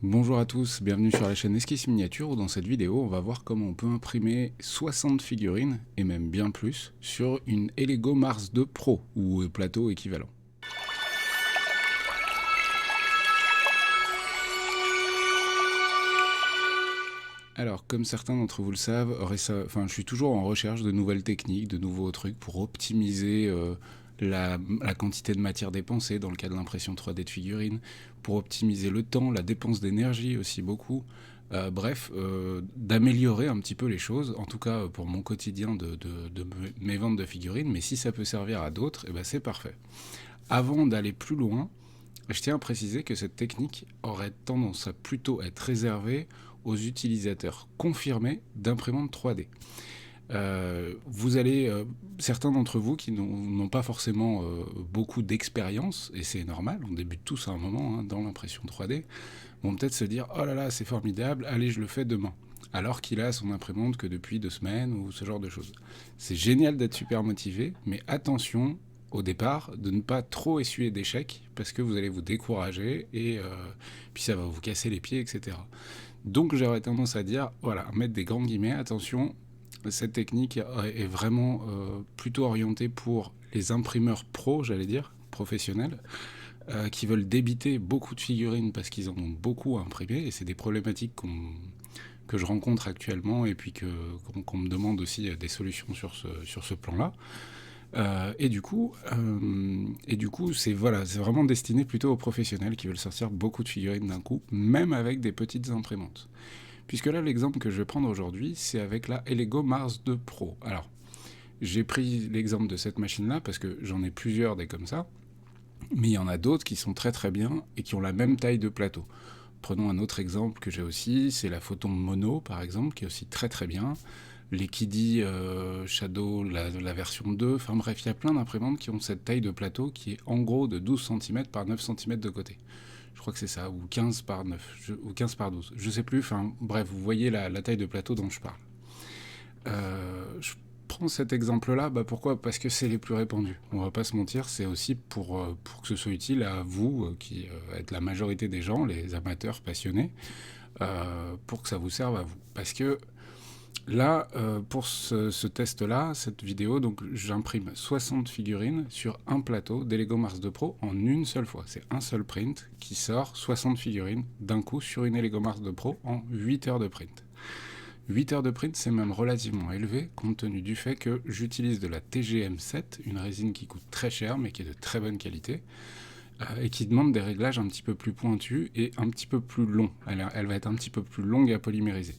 Bonjour à tous, bienvenue sur la chaîne Esquisse Miniature où dans cette vidéo on va voir comment on peut imprimer 60 figurines, et même bien plus, sur une Elego Mars 2 Pro ou plateau équivalent. Alors comme certains d'entre vous le savent, je suis toujours en recherche de nouvelles techniques, de nouveaux trucs pour optimiser la quantité de matière dépensée dans le cas de l'impression 3D de figurines, pour optimiser le temps, la dépense d'énergie aussi beaucoup. D'améliorer un petit peu les choses, en tout cas pour mon quotidien de mes ventes de figurines, mais si ça peut servir à d'autres, eh ben c'est parfait. Avant d'aller plus loin, je tiens à préciser que cette technique aurait tendance à plutôt être réservée aux utilisateurs confirmés d'imprimantes 3D. Certains d'entre vous qui n'ont pas forcément beaucoup d'expérience, et c'est normal, on débute tous à un moment dans l'impression 3D, vont peut-être se dire oh là là c'est formidable, allez je le fais demain, alors qu'il a son imprimante que depuis 2 semaines ou ce genre de choses. C'est génial d'être super motivé, mais attention au départ de ne pas trop essuyer d'échecs parce que vous allez vous décourager et puis ça va vous casser les pieds, etc. Donc j'aurais tendance à dire, voilà, mettre des grands guillemets, attention, cette technique est vraiment plutôt orientée pour les imprimeurs pros, j'allais dire, professionnels, qui veulent débiter beaucoup de figurines parce qu'ils en ont beaucoup à imprimer, et c'est des problématiques que je rencontre actuellement, et puis qu'on me demande aussi des solutions sur ce plan-là. C'est voilà, c'est vraiment destiné plutôt aux professionnels qui veulent sortir beaucoup de figurines d'un coup, même avec des petites imprimantes. Puisque là, l'exemple que je vais prendre aujourd'hui, c'est avec la Elego Mars 2 Pro. Alors, j'ai pris l'exemple de cette machine-là parce que j'en ai plusieurs des comme ça, mais il y en a d'autres qui sont très très bien et qui ont la même taille de plateau. Prenons un autre exemple que j'ai aussi, c'est la Photon Mono par exemple, qui est aussi très très bien. Les Kiddy Shadow, la version 2, enfin bref, il y a plein d'imprimantes qui ont cette taille de plateau qui est en gros de 12 cm par 9 cm de côté. Je crois que c'est ça, ou 15 par 9, ou 15 par 12, je sais plus, enfin bref, vous voyez la taille de plateau dont je parle. Je prends cet exemple-là, pourquoi? Parce que c'est les plus répandus. On va pas se mentir, c'est aussi pour que ce soit utile à vous, qui êtes la majorité des gens, les amateurs passionnés, pour que ça vous serve à vous. Parce que là, pour ce test-là, cette vidéo, donc j'imprime 60 figurines sur un plateau d'Elego Mars 2 Pro en une seule fois. C'est un seul print qui sort 60 figurines d'un coup sur une Elego Mars 2 Pro en 8 heures de print. 8 heures de print, c'est même relativement élevé, compte tenu du fait que j'utilise de la TGM7, une résine qui coûte très cher, mais qui est de très bonne qualité, et qui demande des réglages un petit peu plus pointus et un petit peu plus longs. Elle va être un petit peu plus longue à polymériser.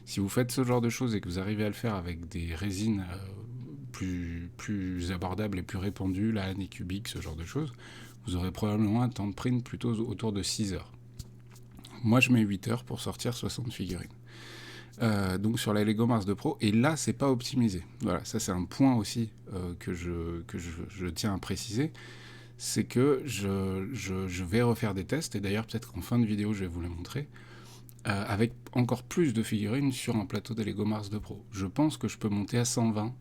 Si vous faites ce genre de choses et que vous arrivez à le faire avec des résines plus abordables et plus répandues, la Anycubic, ce genre de choses, vous aurez probablement un temps de print plutôt autour de 6 heures. Moi, je mets 8 heures pour sortir 60 figurines. Donc sur la Lego Mars 2 Pro, et là c'est pas optimisé. Voilà, ça c'est un point aussi que je tiens à préciser, c'est que je vais refaire des tests, et d'ailleurs peut-être qu'en fin de vidéo je vais vous les montrer, avec encore plus de figurines sur un plateau de Lego Mars 2 Pro. Je pense que je peux monter à 120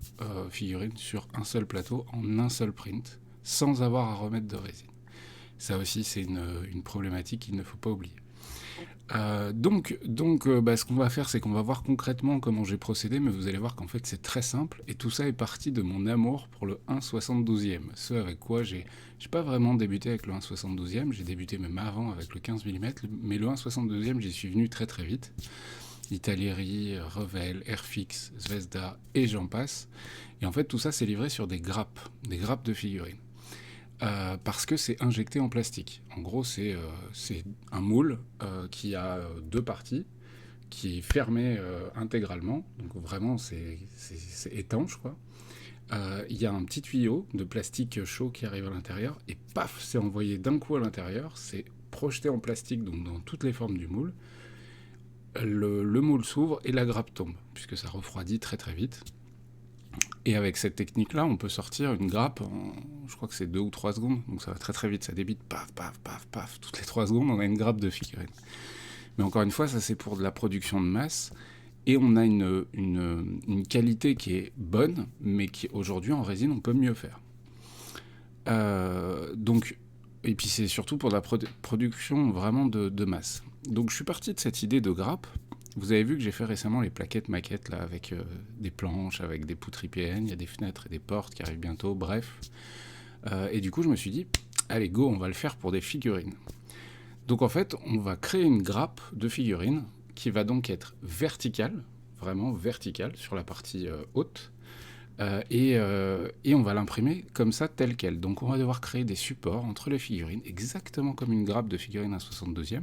figurines sur un seul plateau en un seul print, sans avoir à remettre de résine. Ça aussi c'est une problématique qu'il ne faut pas oublier. Ce qu'on va faire, c'est qu'on va voir concrètement comment j'ai procédé, mais vous allez voir qu'en fait c'est très simple, et tout ça est parti de mon amour pour le 1/72e, ce avec quoi j'ai pas vraiment débuté avec le 1/72e, j'ai débuté même avant avec le 15 mm, mais le 1/72e j'y suis venu très très vite. Italieri, Revell, Airfix, Zvezda et j'en passe, et en fait tout ça c'est livré sur des grappes de figurines. Parce que c'est injecté en plastique. En gros, c'est un moule qui a deux parties, qui est fermé intégralement. Donc vraiment, c'est étanche, quoi. Il y a un petit tuyau de plastique chaud qui arrive à l'intérieur, et paf, c'est envoyé d'un coup à l'intérieur. C'est projeté en plastique, donc dans toutes les formes du moule. Le moule s'ouvre et la grappe tombe, puisque ça refroidit très très vite. Et avec cette technique-là, on peut sortir une grappe en, je crois que c'est 2 ou 3 secondes, donc ça va très très vite, ça débite, paf, paf, paf, paf, toutes les 3 secondes, on a une grappe de figurines. Mais encore une fois, ça c'est pour de la production de masse, et on a une qualité qui est bonne, mais qui aujourd'hui en résine, on peut mieux faire. Donc Et puis c'est surtout pour de la production vraiment de masse. Donc je suis parti de cette idée de grappe. Vous avez vu que j'ai fait récemment les plaquettes maquettes là, avec des planches, avec des poutres IPN, il y a des fenêtres et des portes qui arrivent bientôt, bref. Et du coup je me suis dit, allez go, on va le faire pour des figurines. Donc en fait, on va créer une grappe de figurines qui va donc être verticale, vraiment verticale sur la partie haute. Et on va l'imprimer comme ça, telle quelle. Donc on va devoir créer des supports entre les figurines, exactement comme une grappe de figurines à 72e,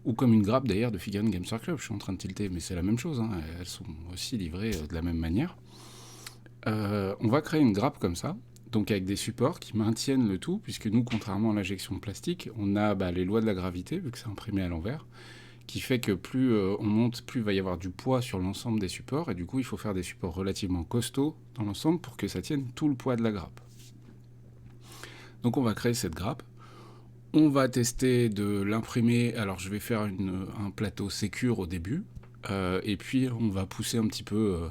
ou comme une grappe d'ailleurs de figurines Games Workshop. Je suis en train de tilter, mais c'est la même chose, hein. Elles sont aussi livrées de la même manière. On va créer une grappe comme ça, donc avec des supports qui maintiennent le tout, puisque nous, contrairement à l'injection de plastique, on a les lois de la gravité, vu que c'est imprimé à l'envers, qui fait que plus on monte, plus il va y avoir du poids sur l'ensemble des supports, et du coup il faut faire des supports relativement costauds dans l'ensemble pour que ça tienne tout le poids de la grappe. Donc on va créer cette grappe, on va tester de l'imprimer, alors je vais faire un plateau sécure au début, et puis on va pousser un petit peu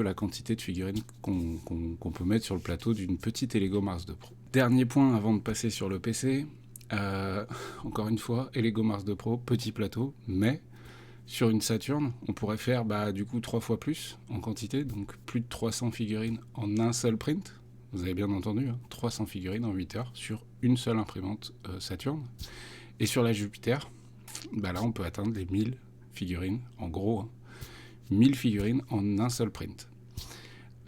la quantité de figurines qu'on peut mettre sur le plateau d'une petite Lego Mars 2 Pro. Dernier point avant de passer sur le PC, encore une fois, Lego Mars 2 Pro, petit plateau, mais sur une Saturn, on pourrait faire du coup 3 fois plus en quantité, donc plus de 300 figurines en un seul print. Vous avez bien entendu, hein, 300 figurines en 8 heures sur une seule imprimante Saturn. Et sur la Jupiter, là on peut atteindre les 1000 figurines, en gros, hein, 1000 figurines en un seul print.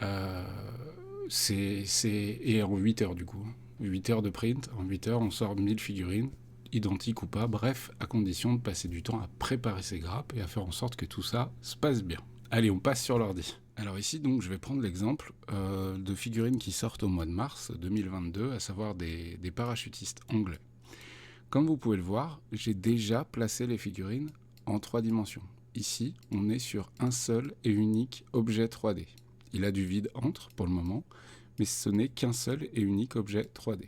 Et en 8 heures du coup. 8 heures de print, en 8 heures on sort 1000 figurines, identiques ou pas, bref, à condition de passer du temps à préparer ces grappes et à faire en sorte que tout ça se passe bien. Allez, on passe sur l'ordi. Alors ici, donc, je vais prendre l'exemple de figurines qui sortent au mois de mars 2022, à savoir des parachutistes anglais. Comme vous pouvez le voir, j'ai déjà placé les figurines en 3 dimensions. Ici, on est sur un seul et unique objet 3D. Il a du vide entre, pour le moment, mais ce n'est qu'un seul et unique objet 3D.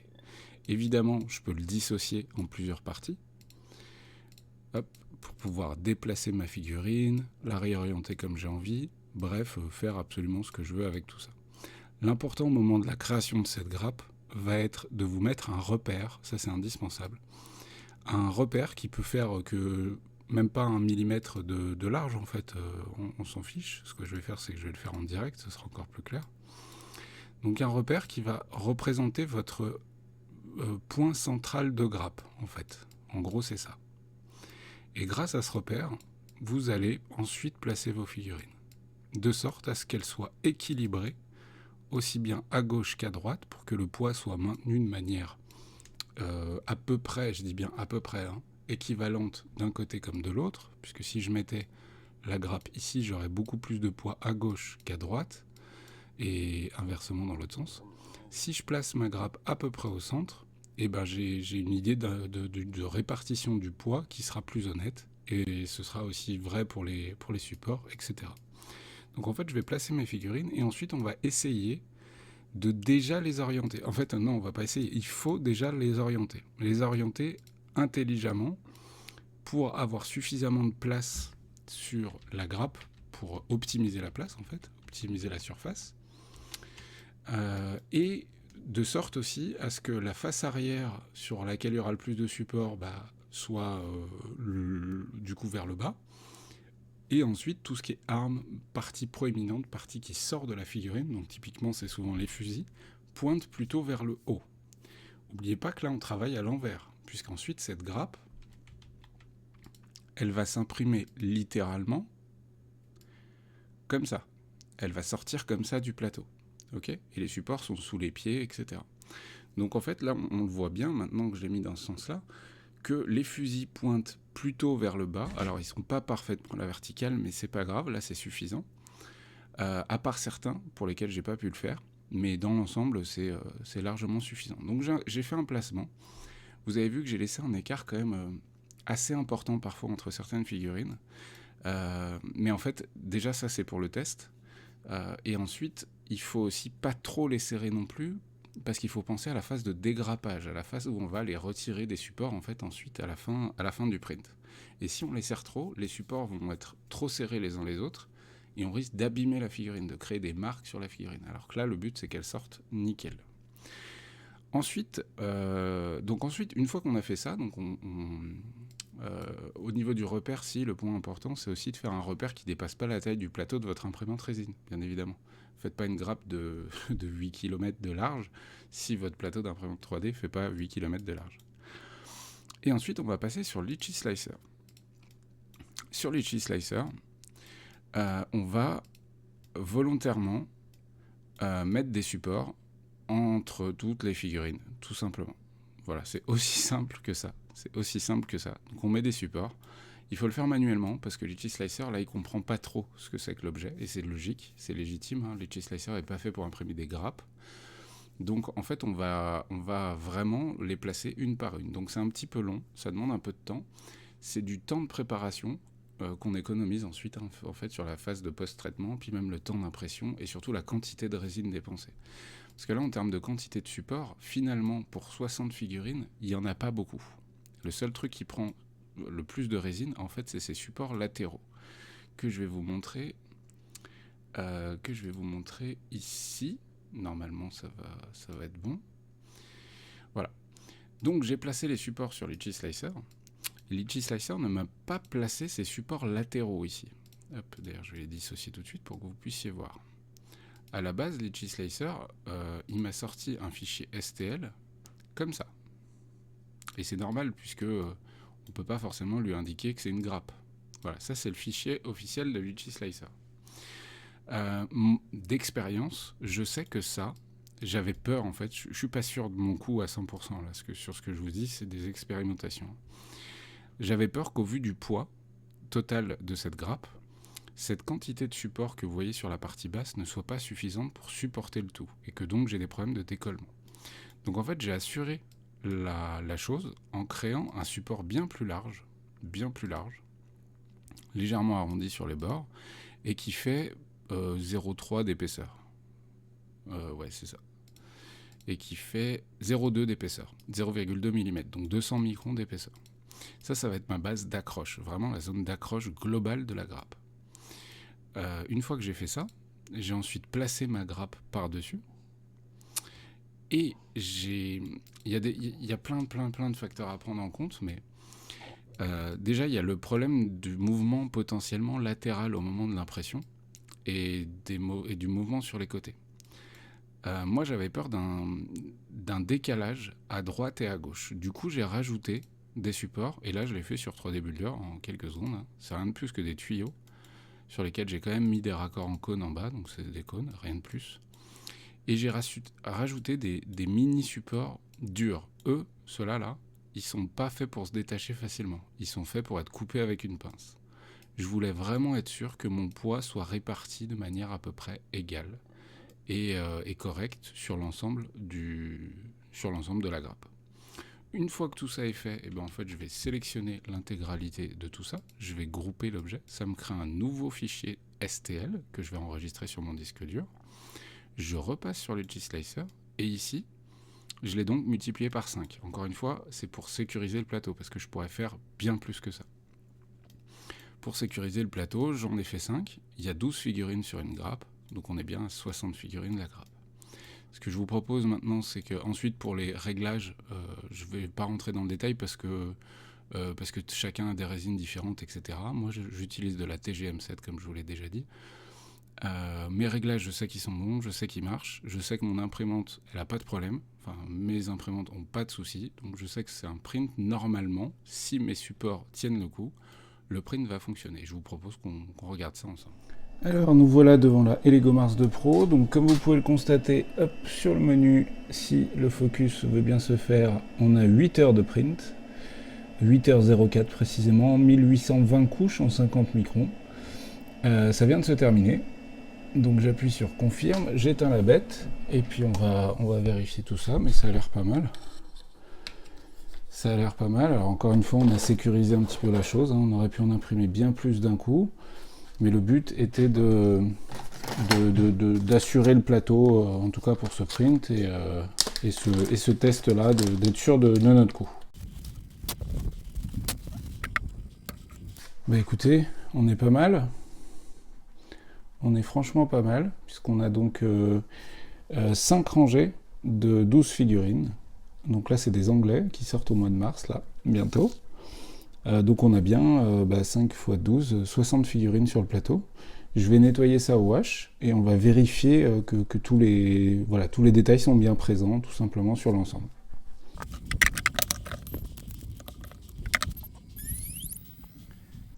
Évidemment, je peux le dissocier en plusieurs parties. Hop, pour pouvoir déplacer ma figurine, la réorienter comme j'ai envie, bref, faire absolument ce que je veux avec tout ça. L'important au moment de la création de cette grappe va être de vous mettre un repère, ça c'est indispensable, un repère qui peut faire que même pas 1 millimètre de large en fait, on s'en fiche. Ce que je vais faire, c'est que je vais le faire en direct, ce sera encore plus clair. Donc un repère qui va représenter votre point central de grappe en fait. En gros c'est ça. Et grâce à ce repère, vous allez ensuite placer vos figurines, de sorte à ce qu'elles soient équilibrées, aussi bien à gauche qu'à droite, pour que le poids soit maintenu de manière à peu près, je dis bien à peu près, hein, équivalente d'un côté comme de l'autre, puisque si je mettais la grappe ici, j'aurais beaucoup plus de poids à gauche qu'à droite, et inversement dans l'autre sens. Si je place ma grappe à peu près au centre, j'ai une idée de répartition du poids qui sera plus honnête, et ce sera aussi vrai pour les supports, etc. Donc en fait, je vais placer mes figurines, et ensuite on va essayer de déjà les orienter. En fait, non, on va pas essayer, il faut déjà les orienter intelligemment pour avoir suffisamment de place sur la grappe pour optimiser la place, en fait, optimiser la surface, et de sorte aussi à ce que la face arrière sur laquelle il y aura le plus de support soit du coup vers le bas, et ensuite tout ce qui est arme, partie proéminente, partie qui sort de la figurine, donc typiquement c'est souvent les fusils, pointe plutôt vers le haut. N'oubliez pas que là on travaille à l'envers, puisqu'ensuite cette grappe, elle va s'imprimer littéralement comme ça. Elle va sortir comme ça du plateau. Okay, et les supports sont sous les pieds, etc. Donc en fait là on le voit bien maintenant que je l'ai mis dans ce sens-là, que les fusils pointent plutôt vers le bas. Alors ils ne sont pas parfaits pour la verticale, mais c'est pas grave, là c'est suffisant. À part certains pour lesquels j'ai pas pu le faire, mais dans l'ensemble c'est largement suffisant. Donc j'ai fait un placement. Vous avez vu que j'ai laissé un écart quand même assez important parfois entre certaines figurines. Mais en fait, déjà ça c'est pour le test. Et ensuite, il faut aussi pas trop les serrer non plus, parce qu'il faut penser à la phase de dégrappage, à la phase où on va les retirer des supports en fait ensuite à la fin du print. Et si on les serre trop, les supports vont être trop serrés les uns les autres, et on risque d'abîmer la figurine, de créer des marques sur la figurine. Alors que là, le but c'est qu'elle sorte nickel. Ensuite, une fois qu'on a fait ça, au niveau du repère, si le point important, c'est aussi de faire un repère qui ne dépasse pas la taille du plateau de votre imprimante résine, bien évidemment. Faites pas une grappe de 8 km de large si votre plateau d'imprimante 3D ne fait pas 8 km de large. Et ensuite, on va passer sur Litchi Slicer. Sur Litchi Slicer, on va volontairement mettre des supports entre toutes les figurines, tout simplement. Voilà, c'est aussi simple que ça. C'est aussi simple que ça. Donc on met des supports. Il faut le faire manuellement parce que Litchi Slicer, là, il comprend pas trop ce que c'est que l'objet. Et c'est logique, c'est légitime. Hein. Litchi Slicer n'est pas fait pour imprimer des grappes. Donc en fait, on va vraiment les placer une par une. Donc c'est un petit peu long, ça demande un peu de temps. C'est du temps de préparation qu'on économise ensuite en fait sur la phase de post-traitement, puis même le temps d'impression et surtout la quantité de résine dépensée. Parce que là, en termes de quantité de support, finalement, pour 60 figurines, il n'y en a pas beaucoup. Le seul truc qui prend le plus de résine, en fait, c'est ces supports latéraux que je vais vous montrer, ici. Normalement, ça va être bon. Voilà. Donc, j'ai placé les supports sur Litchi Slicer. Litchi Slicer ne m'a pas placé ces supports latéraux ici. Hop, d'ailleurs, je vais les dissocier tout de suite pour que vous puissiez voir. À la base, Litchi Slicer, il m'a sorti un fichier STL comme ça. Et c'est normal puisque on ne peut pas forcément lui indiquer que c'est une grappe. Voilà, ça c'est le fichier officiel de Litchi Slicer. D'expérience, je sais que ça, j'avais peur en fait, je suis pas sûr de mon coup à 100% là, sur ce que je vous dis, c'est des expérimentations. J'avais peur qu'au vu du poids total de cette grappe, cette quantité de support que vous voyez sur la partie basse ne soit pas suffisante pour supporter le tout, et que donc j'ai des problèmes de décollement. Donc en fait, j'ai assuré la chose en créant un support bien plus large, légèrement arrondi sur les bords, et qui fait 0,3 d'épaisseur. Ouais, c'est ça. Et qui fait 0,2 d'épaisseur, 0,2 mm, donc 200 microns d'épaisseur. Ça va être ma base d'accroche, vraiment la zone d'accroche globale de la grappe. Une fois que j'ai fait ça, j'ai ensuite placé ma grappe par-dessus. Et il y a plein de facteurs à prendre en compte, mais déjà, il y a le problème du mouvement potentiellement latéral au moment de l'impression et du mouvement sur les côtés. Moi, j'avais peur d'un décalage à droite et à gauche. Du coup, j'ai rajouté des supports, et là, je l'ai fait sur 3D Builder en quelques secondes. Hein. C'est rien de plus que des tuyaux sur lesquels j'ai quand même mis des raccords en cône en bas, donc c'est des cônes, rien de plus. Et j'ai rajouté des mini-supports durs. Eux, ceux-là, ils sont pas faits pour se détacher facilement. Ils sont faits pour être coupés avec une pince. Je voulais vraiment être sûr que mon poids soit réparti de manière à peu près égale et correcte sur l'ensemble de la grappe. Une fois que tout ça est fait, en fait, je vais sélectionner l'intégralité de tout ça. Je vais grouper l'objet. Ça me crée un nouveau fichier STL que je vais enregistrer sur mon disque dur. Je repasse sur le Litchi Slicer. Et ici, je l'ai donc multiplié par 5. Encore une fois, c'est pour sécuriser le plateau, parce que je pourrais faire bien plus que ça. Pour sécuriser le plateau, j'en ai fait 5. Il y a 12 figurines sur une grappe. Donc on est bien à 60 figurines la grappe. Ce que je vous propose maintenant, c'est que ensuite pour les réglages, je ne vais pas rentrer dans le détail parce que chacun a des résines différentes, etc. Moi, j'utilise de la TGM7, comme je vous l'ai déjà dit. Mes réglages, je sais qu'ils sont bons, je sais qu'ils marchent, je sais que mon imprimante, elle n'a pas de problème. Enfin, mes imprimantes n'ont pas de soucis. Donc je sais que c'est un print, normalement, si mes supports tiennent le coup, le print va fonctionner. Je vous propose qu'on regarde ça ensemble. Alors nous voilà devant la Elego Mars 2 Pro, donc comme vous pouvez le constater, hop, sur le menu, si le focus veut bien se faire, on a 8 heures de print, 8h04 précisément, 1820 couches en 50 microns, ça vient de se terminer, donc j'appuie sur confirme, j'éteins la bête, et puis on va vérifier tout ça, mais ça a l'air pas mal. Ça a l'air pas mal, alors encore une fois on a sécurisé un petit peu la chose, hein. On aurait pu en imprimer bien plus d'un coup. Mais le but était d'assurer le plateau, en tout cas pour ce print, et ce test-là, d'être sûr de notre coup. Bah écoutez, on est pas mal. On est franchement pas mal, puisqu'on a donc 5 rangées de 12 figurines. Donc là, c'est des Anglais qui sortent au mois de mars, là, bientôt. Donc on a bien 5 x 12, 60 figurines sur le plateau. Je vais nettoyer ça au wash et on va vérifier que tous les détails sont bien présents, tout simplement, sur l'ensemble.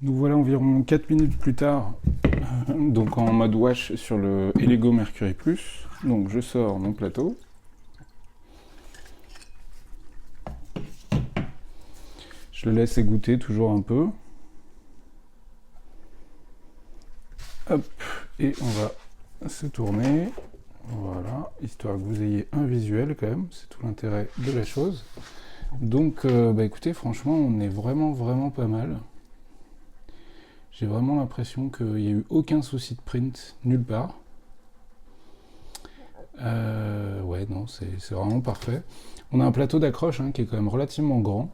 Nous voilà environ 4 minutes plus tard, donc en mode wash sur le Elego Mercury Plus. Donc je sors mon plateau. Je le laisse égoutter toujours un peu. Hop, et on va se tourner. Voilà, histoire que vous ayez un visuel quand même, c'est tout l'intérêt de la chose. Donc écoutez, franchement, on est vraiment pas mal. J'ai vraiment l'impression qu'il n'y a eu aucun souci de print nulle part. Ouais, non, c'est vraiment parfait. On a un plateau d'accroche qui est quand même relativement grand,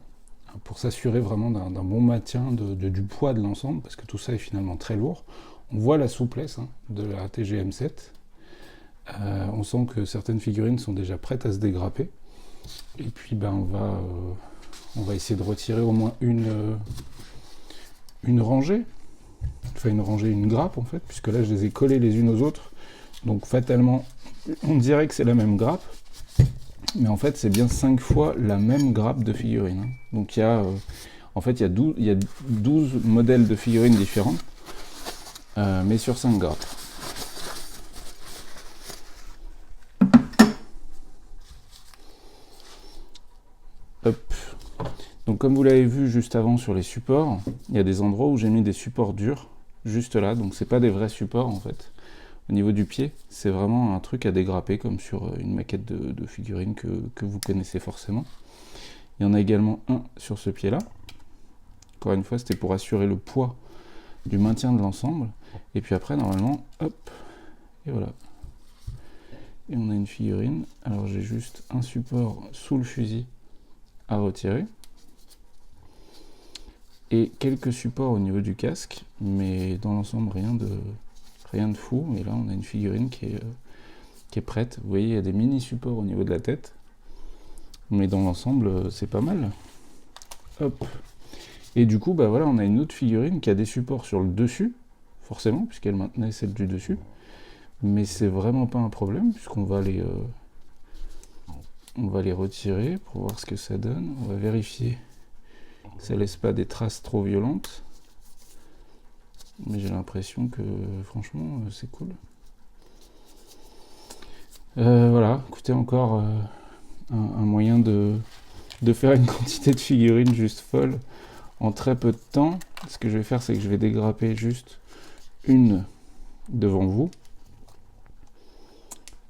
pour s'assurer vraiment d'un bon maintien du poids de l'ensemble, parce que tout ça est finalement très lourd. On voit la souplesse de la TGM7. On sent que certaines figurines sont déjà prêtes à se dégrapper. Et puis on va essayer de retirer au moins une rangée. Enfin une grappe en fait, puisque là je les ai collées les unes aux autres. Donc fatalement, on dirait que c'est la même grappe. Mais en fait, c'est bien 5 fois la même grappe de figurines. Donc il y a 12 modèles de figurines différentes, mais sur 5 grappes. Hop. Donc comme vous l'avez vu juste avant sur les supports, il y a des endroits où j'ai mis des supports durs, juste là, donc c'est pas des vrais supports en fait. Au niveau du pied, c'est vraiment un truc à dégrapper, comme sur une maquette de figurines que vous connaissez forcément. Il y en a également un sur ce pied-là. Encore une fois, c'était pour assurer le poids du maintien de l'ensemble. Et puis après, normalement, hop, et voilà. Et on a une figurine. Alors j'ai juste un support sous le fusil à retirer. Et quelques supports au niveau du casque, mais dans l'ensemble, rien de fou. Et là, on a une figurine qui est prête. Vous voyez, il y a des mini supports au niveau de la tête. Mais dans l'ensemble, c'est pas mal. Hop. Et du coup, voilà, on a une autre figurine qui a des supports sur le dessus, forcément, puisqu'elle maintenait celle du dessus. Mais c'est vraiment pas un problème, puisqu'on va les retirer pour voir ce que ça donne. On va vérifier que ça laisse pas des traces trop violentes. Mais j'ai l'impression que, franchement, c'est cool. Voilà, écoutez, encore un moyen de faire une quantité de figurines juste folle en très peu de temps. Ce que je vais faire, c'est que je vais dégrapper juste une devant vous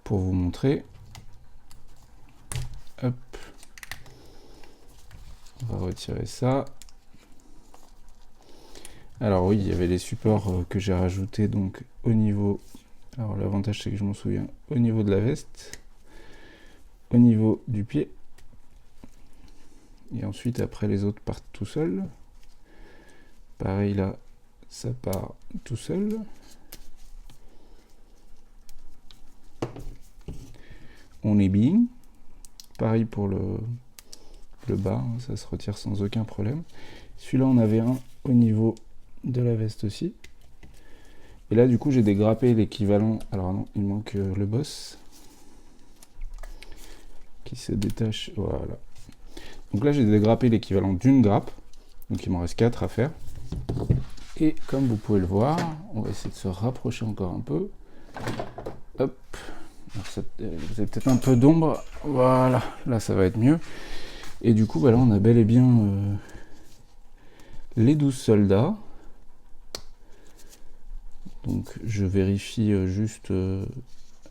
pour vous montrer. Hop. On va retirer ça. Alors oui, il y avait les supports que j'ai rajoutés donc au niveau... Alors l'avantage c'est que je m'en souviens au niveau de la veste, au niveau du pied, et ensuite après les autres partent tout seuls. Pareil là, ça part tout seul. On est bien. Pareil pour le bas, ça se retire sans aucun problème. Celui-là on avait un au niveau de la veste aussi. Et là du coup j'ai dégrappé l'équivalent, alors non, il manque le boss qui se détache, voilà. Donc là j'ai dégrappé l'équivalent d'une grappe, donc il m'en reste 4 à faire. Et comme vous pouvez le voir, on va essayer de se rapprocher encore un peu. Hop, alors vous avez peut-être un peu d'ombre, voilà, là ça va être mieux. Et du coup là on a bel et bien les 12 soldats. Donc je vérifie juste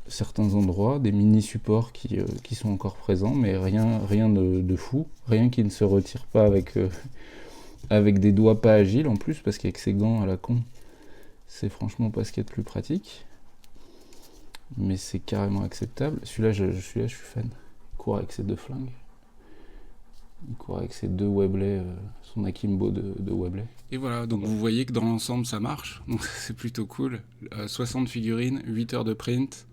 certains endroits, des mini-supports qui sont encore présents, mais rien de fou, rien qui ne se retire pas avec des doigts pas agiles en plus, parce qu'avec ces gants à la con, c'est franchement pas ce qu'il y a de plus pratique. Mais c'est carrément acceptable. Celui-là, je suis fan. Il court avec ses 2 flingues. Il court avec ses 2 Webley, son akimbo de Webley. Et voilà, donc vous voyez que dans l'ensemble ça marche, donc c'est plutôt cool. 60 figurines, 8 heures de print,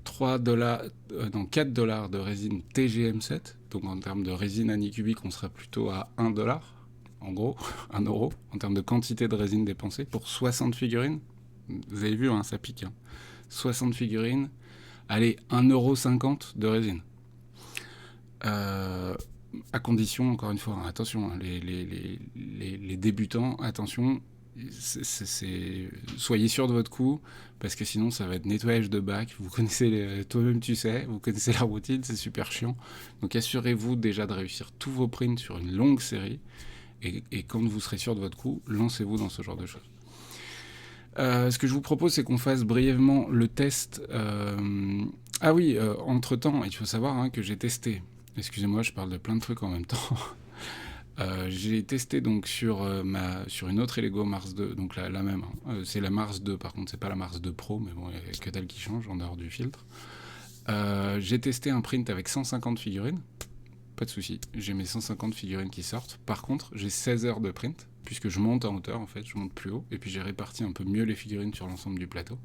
$3, non, $4 de résine TGM7. Donc en termes de résine anicubique, on sera plutôt à $1, en gros, 1 euro, en termes de quantité de résine dépensée pour 60 figurines. Vous avez vu, hein, ça pique. Hein. 60 figurines, allez, 1,50 € de résine. À condition, encore une fois, hein, attention, hein, les débutants, attention, soyez sûr de votre coup, parce que sinon ça va être nettoyage de bac. Vous connaissez, toi-même tu sais, vous connaissez la routine, c'est super chiant. Donc assurez-vous déjà de réussir tous vos prints sur une longue série, et quand vous serez sûr de votre coup, lancez-vous dans ce genre de choses. Ce que je vous propose, c'est qu'on fasse brièvement le test. Ah oui, entre-temps, il faut savoir hein, que j'ai testé. Excusez-moi, je parle de plein de trucs en même temps. J'ai testé donc sur une autre Elego Mars 2, donc la même. Hein. C'est la Mars 2, par contre, c'est pas la Mars 2 Pro, mais bon, il n'y a que dalle qui change en dehors du filtre. J'ai testé un print avec 150 figurines. Pas de souci, j'ai mes 150 figurines qui sortent. Par contre, j'ai 16 heures de print, puisque je monte en hauteur, en fait, je monte plus haut, et puis j'ai réparti un peu mieux les figurines sur l'ensemble du plateau.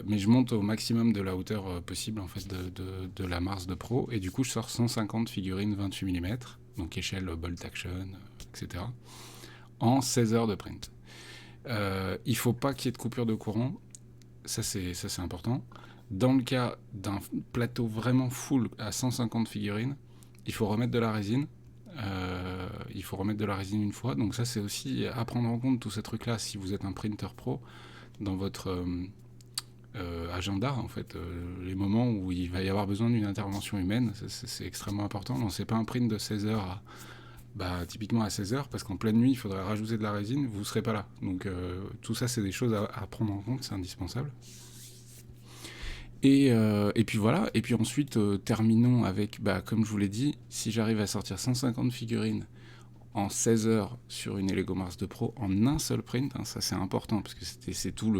Mais je monte au maximum de la hauteur possible, en fait, de la Mars 2 Pro, et du coup, je sors 150 figurines 28 mm, donc échelle Bolt Action, etc., en 16 heures de print. Il faut pas qu'il y ait de coupure de courant, ça c'est important. Dans le cas d'un plateau vraiment full à 150 figurines, il faut remettre de la résine. Il faut remettre de la résine une fois. Donc ça, c'est aussi à prendre en compte, tous ces trucs-là, si vous êtes un printer pro, dans votre agenda, en fait. Les moments où il va y avoir besoin d'une intervention humaine, c'est extrêmement important. Non, c'est pas un print de 16 heures typiquement à 16 heures, parce qu'en pleine nuit, il faudrait rajouter de la résine, vous ne serez pas là. Donc tout ça, c'est des choses à prendre en compte, c'est indispensable. Et puis voilà, et puis ensuite terminons avec, comme je vous l'ai dit, si j'arrive à sortir 150 figurines en 16 heures sur une Elego Mars 2 Pro en un seul print, hein, ça c'est important parce que c'est tout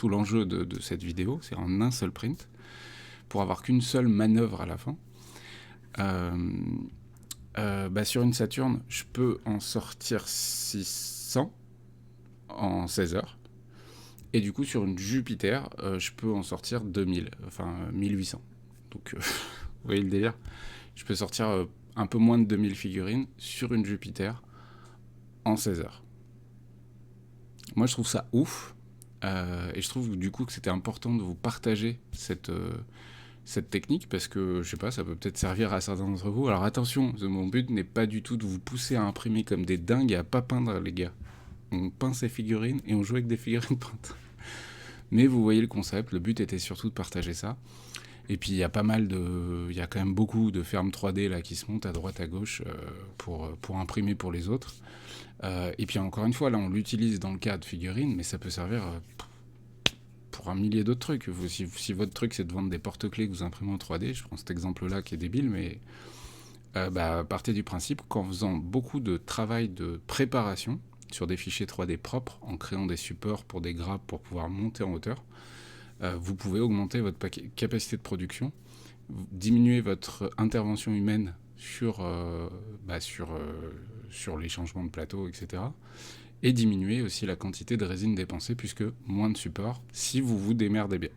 l'enjeu de cette vidéo, c'est en un seul print, pour avoir qu'une seule manœuvre à la fin. Sur une Saturn, je peux en sortir 600 en 16 heures. Et du coup, sur une Jupiter, je peux en sortir 2000, enfin 1800. Donc, vous voyez le délire. Je peux sortir un peu moins de 2000 figurines sur une Jupiter en 16 heures. Moi, je trouve ça ouf. Et je trouve du coup que c'était important de vous partager cette technique, parce que, je sais pas, ça peut peut-être servir à certains d'entre vous. Alors attention, mon but n'est pas du tout de vous pousser à imprimer comme des dingues et à pas peindre, les gars. On peint ses figurines et on joue avec des figurines peintes. Mais vous voyez le concept, le but était surtout de partager ça. Et puis il y a quand même beaucoup de fermes 3D là qui se montent à droite à gauche pour imprimer pour les autres. Et puis encore une fois, là on l'utilise dans le cas de figurines, mais ça peut servir pour un millier d'autres trucs. Si votre truc c'est de vendre des porte-clés que vous imprimez en 3D, je prends cet exemple-là qui est débile, mais partez du principe qu'en faisant beaucoup de travail de préparation sur des fichiers 3D propres, en créant des supports pour des grappes pour pouvoir monter en hauteur, vous pouvez augmenter votre capacité de production, diminuer votre intervention humaine sur les changements de plateau, etc. Et diminuer aussi la quantité de résine dépensée, puisque moins de support, si vous vous démerdez bien.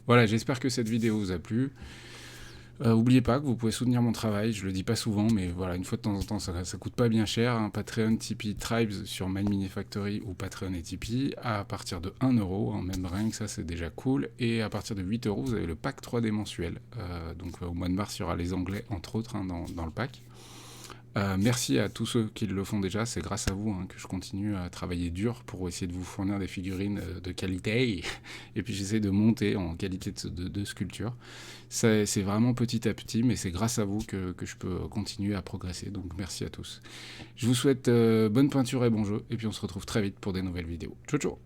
Voilà, j'espère que cette vidéo vous a plu. N'oubliez pas que vous pouvez soutenir mon travail, je le dis pas souvent, mais voilà, une fois de temps en temps, ça coûte pas bien cher. Hein. Patreon, Tipeee, Tribes sur MindMiniFactory ou Patreon et Tipeee, à partir de 1 €, hein, même rien que ça, c'est déjà cool. Et à partir de 8 €, vous avez le pack 3D mensuel. Donc au mois de mars, il y aura les Anglais, entre autres, hein, dans le pack. Merci à tous ceux qui le font déjà, c'est grâce à vous hein, que je continue à travailler dur pour essayer de vous fournir des figurines de qualité, et puis j'essaie de monter en qualité de sculpture. C'est vraiment petit à petit, mais c'est grâce à vous que je peux continuer à progresser, donc merci à tous. Je vous souhaite bonne peinture et bon jeu, et puis on se retrouve très vite pour des nouvelles vidéos. Ciao ciao.